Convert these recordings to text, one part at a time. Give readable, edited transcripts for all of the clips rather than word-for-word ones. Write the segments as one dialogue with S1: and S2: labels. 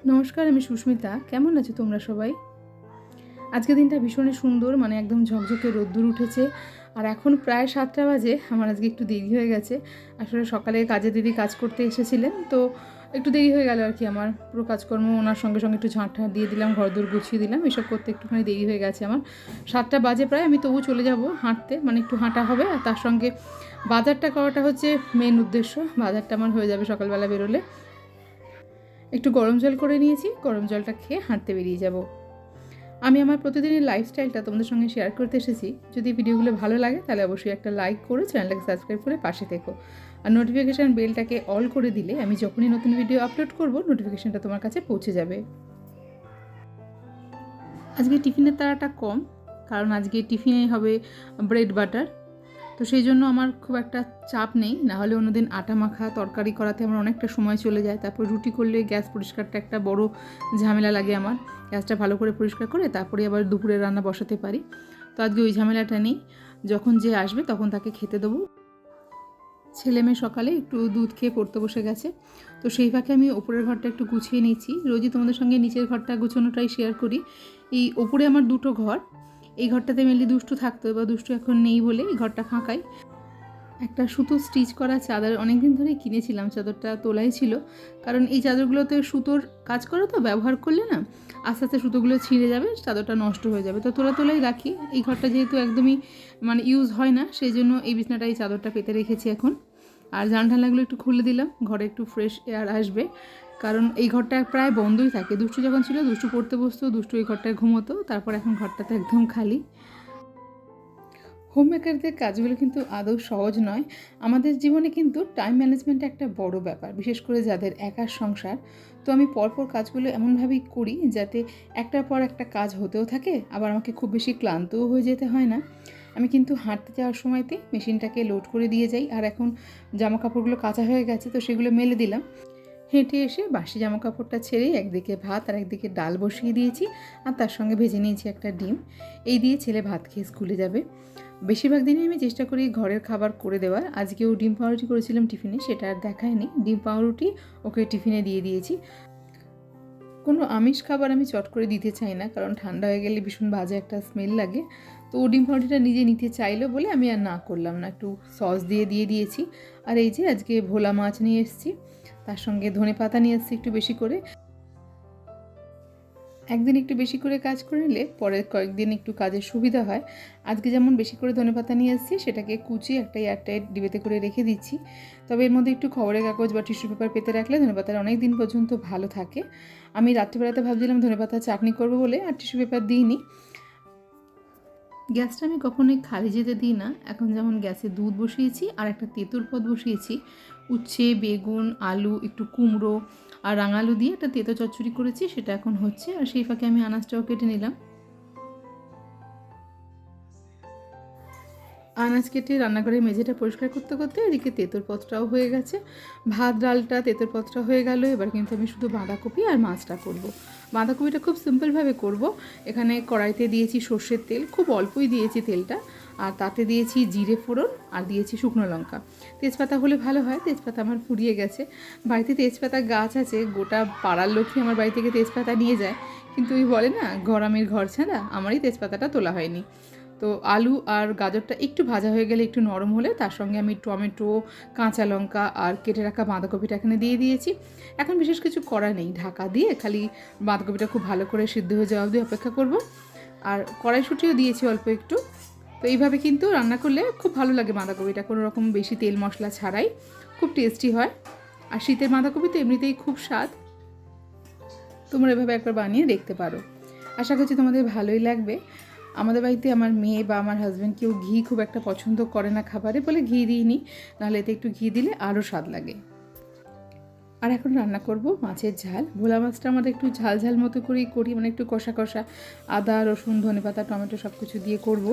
S1: নমস্কার, আমি সুস্মিতা। কেমন আছো তোমরা সবাই? আজকের দিনটা ভীষণই সুন্দর, মানে একদম ঝকঝকে রোদ্দুর উঠেছে। আর এখন প্রায় 7টা বাজে। আমার আজকে একটু দেরি হয়ে গেছে। আসলে সকালে কাজের দিদি কাজ করতে এসেছিলেন, তো একটু দেরি হয়ে গেল আর কি। আমার পুরো কাজকর্ম ওনার সঙ্গে সঙ্গে একটু ঝাঁট ঠাঁট দিয়ে দিলাম, ঘরদোর গুছিয়ে দিলাম, এসব করতে একটুখানি দেরি হয়ে গেছে আমার। 7টা বাজে প্রায়। আমি তবু চলে যাব হাঁটতে, মানে একটু হাঁটা হবে, আর তার সঙ্গে বাজারটা করাটা হচ্ছে মেন উদ্দেশ্য। বাজারটা আমার হয়ে যাবে সকালবেলা বেরোলে। একটু গরম জল করে নিয়েছি, গরম জলটা খেয়ে হাঁটতে বেরিয়ে যাব। আমি আমার প্রতিদিনের লাইফস্টাইলটা তোমাদের সঙ্গে শেয়ার করতে এসেছি। যদি ভিডিওগুলো ভালো লাগে তাহলে অবশ্যই একটা লাইক করে চ্যানেলটাকে সাবস্ক্রাইব করে পাশে থেকো। আর নোটিফিকেশান বেলটাকে অল করে দিলে আমি যখনই নতুন ভিডিও আপলোড করব নোটিফিকেশানটা তোমার কাছে পৌঁছে যাবে। আজকে টিফিনের তাড়াটা কম, কারণ আজকে টিফিনে হবে ব্রেড বাটার। তো সেই জন্য আমার খুব একটা চাপ নেই। না হলে অন্যদিন আটা মাখা তরকারি করাতে আমার অনেকটা সময় চলে যায়। তারপর রুটি করলে গ্যাস পরিষ্কারটা একটা বড় ঝামেলা লাগে আমার। গ্যাসটা ভালো করে পরিষ্কার করে তারপরে আবার দুপুরে রান্না বসাতে পারি। তো আজকে ওই ঝামেলাটা নেই। যখন যে আসবে তখন তাকে খেতে দেবো। ছেলে মেয়ে সকালে একটু দুধ খেয়ে পড়তে বসে গেছে, তো সেই ফাঁকে আমি ওপরের ঘরটা একটু গুছিয়ে নিচ্ছি। রোজই তোমাদের সঙ্গে নিচের ঘরটা গুছানোটাই শেয়ার করি। এই ওপরে আমার দুটো ঘর, এই ঘরটাতে মেনলি দুষ্টু থাকতো, এবার দুষ্টু এখন নেই বলে এই ঘরটা ফাঁকাই। একটা সুতো স্টিচ করা চাদর অনেক দিন ধরেই কিনেছিলাম, চাদরটা তোলাই ছিল। কারণ এই চাদরগুলোতে সুতোর কাজ করে, তো ব্যবহার করলে না আস্তে আস্তে সুতোগুলো ছিঁড়ে যাবে, চাদরটা নষ্ট হয়ে যাবে, তো তোলাই রাখি। এই ঘরটা যেহেতু একদমই মানে ইউজ হয় না, সেই জন্য এই বিছনাটা এই চাদরটা পেতে রেখেছি এখন। আর জানলাগুলো একটু খুলে দিলাম, ঘরে একটু ফ্রেশ এয়ার আসবে। কারণ এই ঘরটা প্রায় বন্ধই থাকে। দুষ্টু যখন ছিল দুষ্টু পড়তে বসতো, দুষ্টু এই ঘরটায় ঘুমোতো, তারপর এখন ঘরটাতে একদম খালি। হোমমেকারদের কাজগুলো কিন্তু আদৌ সহজ নয়। আমাদের জীবনে কিন্তু টাইম ম্যানেজমেন্ট একটা বড় ব্যাপার, বিশেষ করে যাদের একার সংসার। তো আমি পরপর কাজগুলো এমনভাবেই করি যাতে একটার পর একটা কাজ হতেও থাকে, আবার আমাকে খুব বেশি ক্লান্তও হয়ে যেতে হয় না। আমি কিন্তু হাঁটতে যাওয়ার সময়তে মেশিনটাকে লোড করে দিয়ে যাই। আর এখন জামা কাপড়গুলো কাঁচা হয়ে গেছে, তো সেগুলো মেলে দিলাম। হেঁটে এসে বাসি জামা কাপড়টা ছেড়ে একদিকে ভাত আর একদিকে ডাল বসিয়ে দিয়েছি, আর তার সঙ্গে ভেজে নিয়েছি একটা ডিম। এই দিয়ে ছেলে ভাত খেয়ে স্কুলে যাবে। বেশিরভাগ দিনই আমি চেষ্টা করি ঘরের খাবার করে দেওয়ার। আজকেও ডিম পাউরুটি করেছিলাম টিফিনে, সেটা আর দেখায়নি। ডিম পাউরুটি ওকে টিফিনে দিয়ে দিয়েছি। কোনো আমিষ খাবার আমি চট করে দিতে চাই না, কারণ ঠান্ডা হয়ে গেলে ভীষণ বাজে একটা স্মেল লাগে। তো ও ডিম পাউরুটিটা নিজে নিতে চাইলো বলে আমি আর না করলাম না, একটু সস দিয়ে দিয়েছি। আর এই যে আজকে ভোলা মাছ নিয়ে এসেছি, তার সঙ্গে ধনেপাতা নিয়ে এসেছি একটু বেশি করে। একদিন একটু বেশি করে কাজ করে নিলে পরের কয়েকদিন একটু কাজের সুবিধা হয়। আজকে যেমন বেশি করে ধনেপাতা নিয়ে এসেছি, সেটাকে কুচিয়ে একটা এয়ারটাইট ডিবেতে করে রেখে দিচ্ছি। তবে এর মধ্যে একটু খবরের কাগজ বা টিস্যু পেপার পেতে রাখলে ধনেপাতাটা অনেক দিন পর্যন্ত ভালো থাকে। আমি রাত্রিবেলাতে ভাবছিলাম ধনেপাতা চাটনি করবো বলে, আর টিস্যু পেপার দিইনি। গ্যাসটা আমি কখনোই খালি যেতে দিই না। এখন যেমন গ্যাসে দুধ বসিয়েছি আর একটা তেঁতুর পদ বসিয়েছি। উচ্ছে, বেগুন, আলু, একটু কুমড়ো আর রাঙালু দিয়ে একটা তেঁতো চচ্চড়ি করেছি, সেটা এখন হচ্ছে। আর সেই ফাঁকে আমি আনাজটাও কেটে নিলাম। আনাজ কেটে রান্নাঘরের মেঝেটা পরিষ্কার করতে করতে এদিকে তেঁতুর পদটাও হয়ে গেছে। ভাত ডালটা তেঁতুর পদটা হয়ে গেল। এবার কিন্তু আমি শুধু বাঁধাকপি আর মাছটা করব। বাঁধাকপিটা খুব সিম্পলভাবে করব। এখানে কড়াইতে দিয়েছি সর্ষের তেল, খুব অল্পই দিয়েছি তেলটা। আর তাতে দিয়েছি জিরে ফোড়ন আর দিয়েছি শুকনো লঙ্কা। তেজপাতা হলে ভালো হয়, তেজপাতা আমার ফুরিয়ে গেছে। বাড়িতে তেজপাতা গাছ আছে, গোটা পাড়ার লোকই আমার বাড়ি থেকে তেজপাতা নিয়ে যায়। কিন্তু ওই বলে না, গরমের ঘর ছাড়া, আমারই তেজপাতাটা তোলা হয়নি। তো আলু আর গাজরটা একটু ভাজা হয়ে গেলে, একটু নরম হলে তার সঙ্গে আমি টমেটো, কাঁচা লঙ্কা আর কেটে রাখা বাঁধাকপিটা এখানে দিয়ে দিয়েছি। এখন বিশেষ কিছু করা নেই, ঢাকা দিয়ে খালি বাঁধাকপিটা খুব ভালো করে সিদ্ধ হয়ে যাওয়া অবধি অপেক্ষা করব। আর কড়াইশুঁটিও দিয়েছি অল্প একটু। তো এইভাবে কিন্তু রান্না করলে খুব ভালো লাগে বাঁধাকপিটা, কোনো রকম বেশি তেল মশলা ছাড়াই খুব টেস্টি হয়। আর শীতের বাঁধাকপি তো এমনিতেই খুব স্বাদ। তোমরা এভাবে একবার বানিয়ে দেখতে পারো, আশা করছি তোমাদের ভালোই লাগবে। আমাদের বাড়িতে আমার মেয়ে বা আমার হাজব্যান্ড কেউ ঘি খুব একটা পছন্দ করে না খাবারে, বলে ঘি দিইনি, নাহলে এতে একটু ঘি দিলে আরও স্বাদ লাগে। আর এখন রান্না করব মাছের ঝাল। ভোলা মাছটা আমাদের একটু ঝাল ঝাল মতো করেই করি, মানে একটু কষা কষা, আদা রসুন ধনেপাতা টমেটো সব কিছু দিয়ে করব।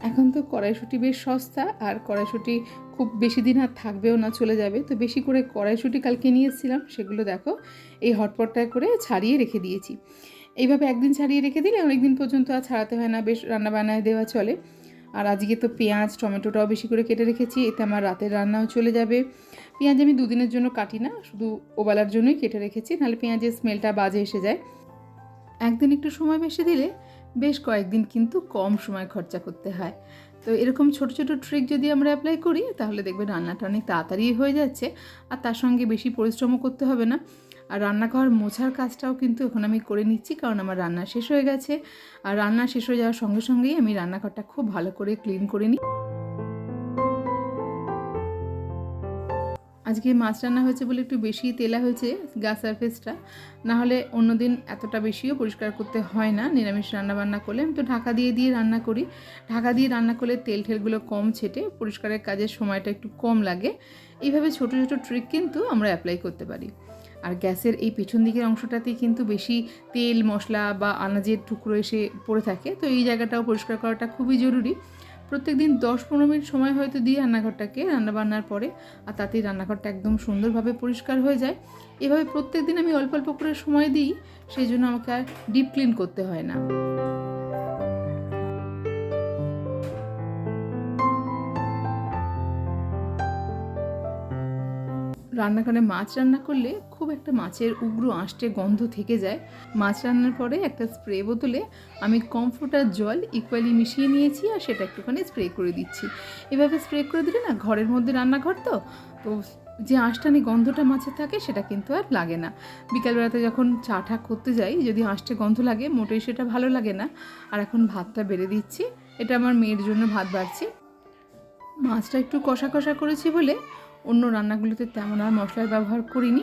S1: এখন তো কড়াইশুঁটি বেশ সস্তা, আর কড়াইশুঁটি খুব বেশি দিন আর থাকবেও না, চলে যাবে। তো বেশি করে কড়াইশুঁটি কালকে নিয়ে এসেছিলাম, সেগুলো দেখো এই হটপটটায় করে ছাড়িয়ে রেখে দিয়েছি। এইভাবে একদিন ছাড়িয়ে রেখে দিলে অনেক দিন পর্যন্ত আর ছাড়াতে হয় না, বেশ রান্নাবান্নায় দেওয়া চলে। আর আজকে তো পেঁয়াজ টমেটোটাও বেশি করে কেটে রেখেছি, এতে আমার রাতের রান্নাও চলে যাবে। পেঁয়াজ আমি 2 দিনের জন্য কাটি না, শুধু ওবেলার জন্যই কেটে রেখেছি, নাহলে পেঁয়াজের স্মেলটা বাজে এসে যায়। একদিন একটু সময় বেশি দিলে বেশ কয়েকদিন কিন্তু কম সময় খরচা করতে হয়। তো এরকম ছোট ছোট ট্রিক যদি আমরা অ্যাপ্লাই করি তাহলে দেখবেন রান্নাটা অনেক তাড়াতাড়ি হয়ে যাচ্ছে, আর তার সঙ্গে বেশি পরিশ্রমও করতে হবে না। আর রান্নাঘর মোছার কাজটাও কিন্তু এখন আমি করে নিচ্ছি, কারণ আমার রান্না শেষ হয়ে গেছে। আর রান্না শেষ হয়ে যাওয়ার সঙ্গে সঙ্গেই আমি রান্নাঘরটা খুব ভালো করে ক্লিন করে নিই। আজকে মাছ রান্না হয়েছে বলে একটু বেশি তেলা হয়েছে গ্যাস সারফেসটা, নাহলে অন্যদিন এতটা বেশিও পরিষ্কার করতে হয় না। নিরামিষ রান্নাবান্না করলে আমি তো ঢাকা দিয়ে রান্না করি, ঢাকা দিয়ে রান্না করলে তেল ঠেলগুলো কম ছেটে পরিষ্কারের কাজের সময়টা একটু কম লাগে। এইভাবে ছোট ছোট ট্রিক কিন্তু আমরা অ্যাপ্লাই করতে পারি। আর গ্যাসের এই পেছন দিকের অংশটাতেই কিন্তু বেশি তেল মশলা বা আনাজের টুকরো এসে পড়ে থাকে, তো এই জায়গাটাও পরিষ্কার করাটা খুবই জরুরি। প্রত্যেক দিন 10-15 মিনিট সময় হয়তো দিই রান্নাঘরটাকে রান্নাবান্নার পরে, আর তাতেই রান্নাঘরটা একদম সুন্দরভাবে পরিষ্কার হয়ে যায়। এভাবে প্রত্যেক দিন আমি অল্প অল্প করে সময় দিই, সেই জন্য আমাকে আর ডিপ ক্লিন করতে হয় না। রান্নাঘরে মাছ রান্না করলে খুব একটা মাছের উগ্র আঁশটে গন্ধ থেকে যায়। মাছ রান্নার পরে একটা স্প্রে বোতলে আমি কমফোর্ট আর জল ইকুয়ালি মিশিয়ে নিয়েছি, আর সেটা একটুখানি স্প্রে করে দিচ্ছি। এভাবে স্প্রে করে দিলে না, ঘরের মধ্যে রান্নাঘর তো যে আঁশটানি গন্ধটা মাছের থাকে সেটা কিন্তু আর লাগে না। বিকালবেলাতে যখন চা ঠা করতে যাই, যদি আঁশটে গন্ধ লাগে মোটেই সেটা ভালো লাগে না। আর এখন ভাতটা বেড়ে দিচ্ছি, এটা আমার মেয়ের জন্য ভাত বাড়ছি। মাছটা একটু কষা কষা করেছি বলে অন্য রান্নাগুলোতে তেমন আর মশলার ব্যবহার করিনি।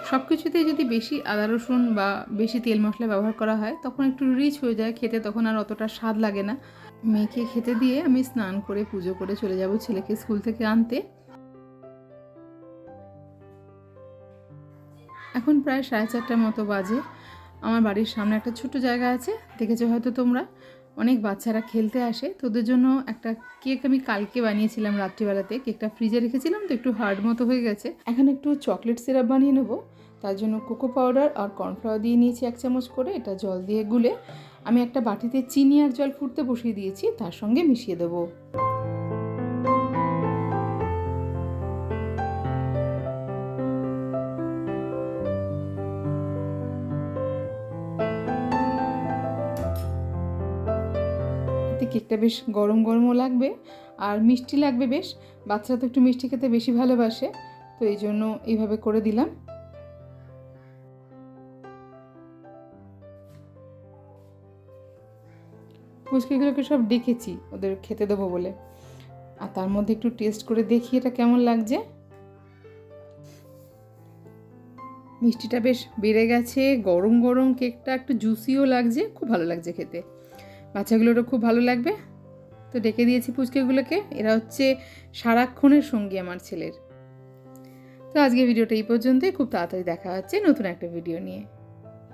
S1: সব কিছুতেই যদি বেশি আদা রসুন বা বেশি তেল মশলা ব্যবহার করা হয় তখন একটু রিচ হয়ে যায় খেতে, তখন আর অতটা স্বাদ লাগে না। মেয়েকে খেতে দিয়ে আমি স্নান করে পুজো করে চলে যাব ছেলেকে স্কুল থেকে আনতে। এখন প্রায় 4:30 মতো বাজে। আমার বাড়ির সামনে একটা ছোট জায়গা আছে, দেখেছো হয়তো তোমরা, অনেক বাচ্চারা খেলতে আসে। তোদের জন্য একটা কেক আমি কালকে বানিয়েছিলাম রাত্রিবেলাতে, কেকটা ফ্রিজে রেখেছিলাম তো একটু হার্ড মতো হয়ে গেছে। এখন একটু চকলেট সিরাপ বানিয়ে নেবো, তার জন্য কোকো পাউডার আর কর্নফ্লাওয়ার দিয়ে নিয়েছি 1 চামচ করে। এটা জল দিয়ে গুলে আমি একটা বাটিতে চিনি আর জল ফুটতে বসিয়ে দিয়েছি, তার সঙ্গে মিশিয়ে দেবো। কেকটা বেশ গরম গরমও লাগবে আর মিষ্টি লাগবে বেশ। বাচ্চারা তো একটু মিষ্টি খেতে বেশি ভালোবাসে, তো এই জন্য এইভাবে করে দিলাম। পুচকিগুলোকে সব ডেকেছি ওদের খেতে দেবো বলে, আর তার মধ্যে একটু টেস্ট করে দেখি এটা কেমন লাগছে। মিষ্টিটা বেশ বেড়ে গেছে, গরম গরম কেকটা একটু জুসিও লাগছে, খুব ভালো লাগছে খেতে। বাচ্চাগুলোরও খুব ভালো লাগবে, তো ডেকে দিয়েছি পুচকেগুলোকে। এরা হচ্ছে সারাক্ষণের সঙ্গী আমার ছেলের। তো আজকে ভিডিওটা এই পর্যন্তই, খুব তাড়াতাড়ি দেখা হচ্ছে নতুন একটা ভিডিও নিয়ে।